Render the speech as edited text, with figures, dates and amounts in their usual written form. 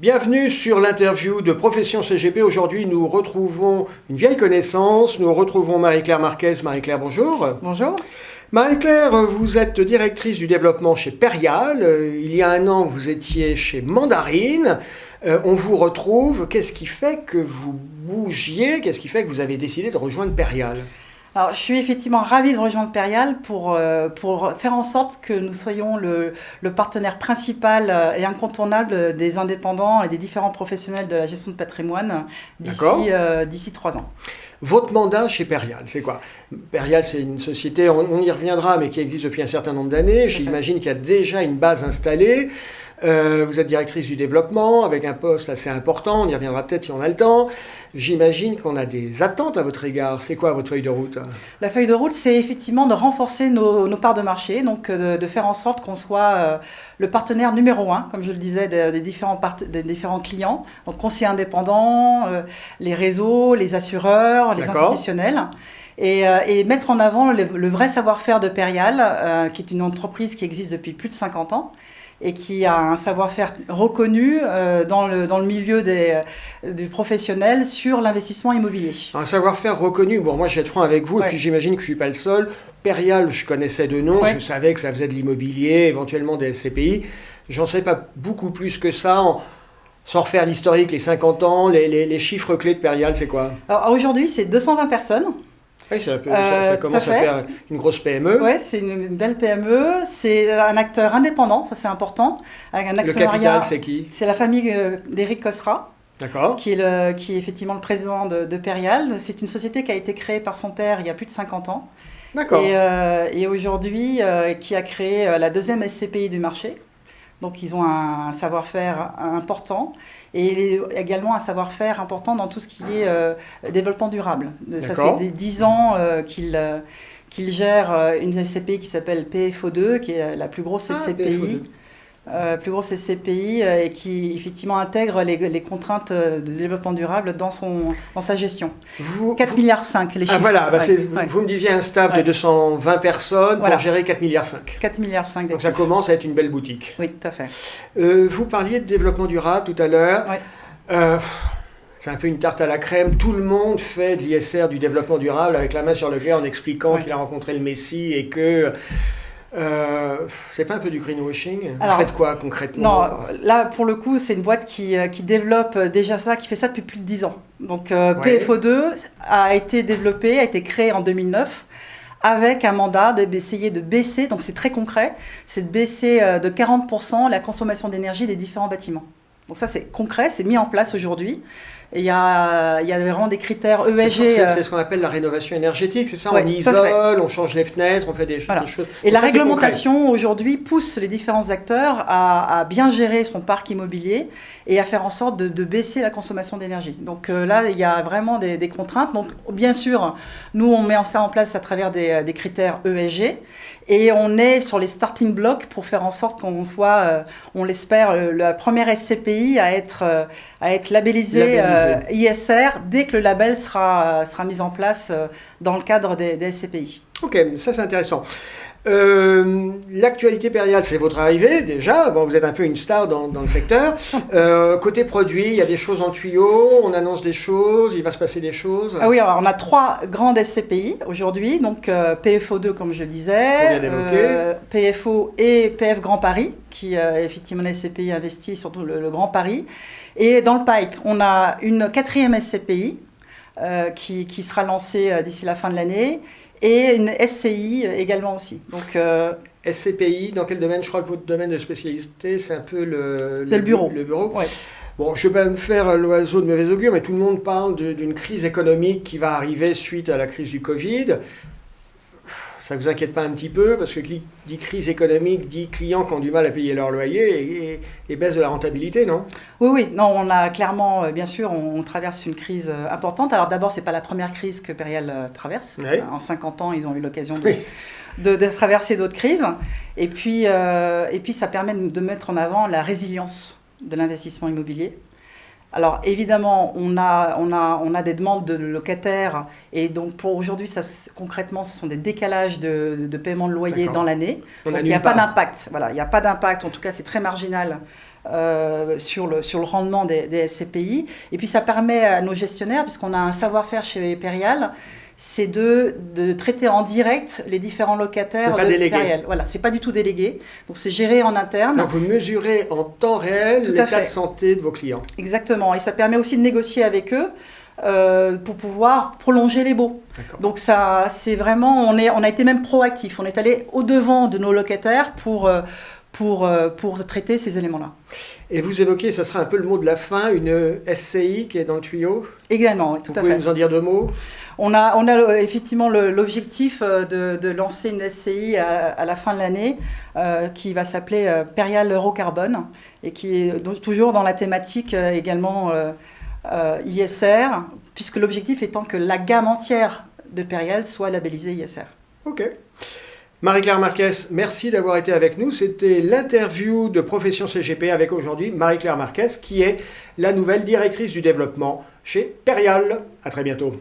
Bienvenue sur l'interview de Profession CGP. Aujourd'hui, nous retrouvons une vieille connaissance. Nous retrouvons Marie-Claire Marquez. Marie-Claire, bonjour. Bonjour. Marie-Claire, vous êtes directrice du développement chez Perial. Il y a un an, vous étiez chez Mandarine. On vous retrouve. Qu'est-ce qui fait que vous bougiez? Qu'est-ce qui fait que vous avez décidé de rejoindre Perial? Alors, je suis effectivement ravie de rejoindre Perial pour faire en sorte que nous soyons le partenaire principal et incontournable des indépendants et des différents professionnels de la gestion de patrimoine d'ici 3 ans. Votre mandat chez Perial, c'est quoi? Perial, c'est une société, on y reviendra, mais qui existe depuis un certain nombre d'années. J'imagine qu'il y a déjà une base installée. Vous êtes directrice du développement avec un poste assez important, on y reviendra peut-être si on a le temps. J'imagine qu'on a des attentes à votre égard. C'est quoi votre feuille de route? La feuille de route, c'est effectivement de renforcer nos parts de marché, donc de faire en sorte qu'on soit le partenaire numéro 1, comme je le disais, des différents clients, donc conseillers indépendants, les réseaux, les assureurs, les institutionnels. Et mettre en avant le vrai savoir-faire de Perial, qui est une entreprise qui existe depuis plus de 50 ans et qui a un savoir-faire reconnu dans le milieu du professionnel sur l'investissement immobilier. Un savoir-faire reconnu. Bon, moi, je vais être franc avec vous, et puis j'imagine que je ne suis pas le seul. Perial, je connaissais de nom, je savais que ça faisait de l'immobilier, éventuellement des SCPI. J'en sais pas beaucoup plus que ça. Sans refaire l'historique, les 50 ans, les chiffres clés de Perial, c'est quoi? Alors, aujourd'hui, c'est 220 personnes. Oui, ça commence à faire une grosse PME. Oui, c'est une belle PME. C'est un acteur indépendant, ça c'est important. Avec un actionnariat. Le capital, c'est qui? C'est la famille d'Éric Cosra. D'accord. Qui est effectivement le président de Perial. C'est une société qui a été créée par son père il y a plus de 50 ans. D'accord. Et aujourd'hui, qui a créé la deuxième SCPI du marché. Donc, ils ont un savoir-faire important et également un savoir-faire important dans tout ce qui est développement durable. Ça fait 10 ans qu'ils gèrent une SCPI qui s'appelle PFO2, qui est la plus grosse SCPI. Plus grosse SCPI et qui effectivement intègre les contraintes de développement durable dans sa gestion. 4,5 milliards les chiffres. Ah voilà, vous me disiez un staff de 220 personnes pour gérer 4,5 milliards. 4,5 milliards. Donc ça commence à être une belle boutique. Oui, tout à fait. Vous parliez de développement durable tout à l'heure. C'est un peu une tarte à la crème. Tout le monde fait de l'ISR, du développement durable, avec la main sur le cœur en expliquant qu'il a rencontré le Messie et que... c'est pas un peu du greenwashing? Vous faites quoi concrètement? Non, là pour le coup c'est une boîte qui développe déjà ça, qui fait ça depuis plus de 10 ans. Donc PFO2 a été développé, a été créé en 2009 avec un mandat d'essayer de baisser, donc c'est très concret, c'est de baisser de 40% la consommation d'énergie des différents bâtiments. Donc ça c'est concret, c'est mis en place aujourd'hui. Et il y a vraiment des critères ESG. C'est ce qu'on appelle la rénovation énergétique, c'est ça? On isole, on change les fenêtres, on fait des choses. Et la réglementation aujourd'hui pousse les différents acteurs à bien gérer son parc immobilier et à faire en sorte de baisser la consommation d'énergie. Donc là, il y a vraiment des contraintes. Donc bien sûr, nous on met ça en place à travers des critères ESG et on est sur les starting blocks pour faire en sorte qu'on soit, on l'espère, la première SCPI à être labellisée ISR dès que le label sera mis en place dans le cadre des SCPI. Ok, ça c'est intéressant. L'actualité Perial, c'est votre arrivée déjà. Bon, vous êtes un peu une star dans le secteur. Côté produit, il y a des choses en tuyau, on annonce des choses, il va se passer des choses. Ah oui, alors on a 3 grandes SCPI aujourd'hui, donc PFO2 comme je le disais, PFO et PF Grand Paris, qui effectivement la SCPI investit surtout le Grand Paris. Et dans le pipe, on a une 4e SCPI qui sera lancée d'ici la fin de l'année. Et une SCI également aussi. Donc, SCPI, dans quel domaine? Je crois que votre domaine de spécialité, c'est un peu le bureau. Le bureau. Ouais. Bon, je ne vais pas me faire l'oiseau de mauvais augure, mais tout le monde parle d'une crise économique qui va arriver suite à la crise du Covid. Ça ne vous inquiète pas un petit peu? Parce que qui dit crise économique dit clients qui ont du mal à payer leur loyer et baisse de la rentabilité, non? Oui. Non, on a clairement, bien sûr, on traverse une crise importante. Alors d'abord, ce n'est pas la première crise que Perial traverse. Oui. En 50 ans, ils ont eu l'occasion de traverser d'autres crises. Et puis, ça permet de mettre en avant la résilience de l'investissement immobilier. Alors évidemment, on a des demandes de locataires et donc pour aujourd'hui, concrètement, ce sont des décalages de paiement de loyer dans l'année. Donc il n'y a pas d'impact. Voilà, il n'y a pas d'impact. En tout cas, c'est très marginal sur le rendement des SCPI. Et puis ça permet à nos gestionnaires, puisqu'on a un savoir-faire chez Perial, c'est de traiter en direct les différents locataires de Perial. Voilà, c'est pas du tout délégué, donc c'est géré en interne. Donc vous mesurez en temps réel l'état de santé de vos clients. Exactement, et ça permet aussi de négocier avec eux pour pouvoir prolonger les baux. Donc ça, c'est vraiment, on a été même proactif, on est allé au-devant de nos locataires pour traiter ces éléments-là. Et vous évoquez, ça sera un peu le mot de la fin, une SCI qui est dans le tuyau. Également, oui, tout à fait. Vous pouvez nous en dire 2 mots? On a effectivement l'objectif de lancer une SCI à la fin de l'année qui va s'appeler Perial Eurocarbone et qui est toujours dans la thématique également ISR, puisque l'objectif étant que la gamme entière de Perial soit labellisée ISR. Ok. Marie-Claire Marquez, merci d'avoir été avec nous. C'était l'interview de Profession CGP avec aujourd'hui Marie-Claire Marquez, qui est la nouvelle directrice du développement chez Perial. À très bientôt.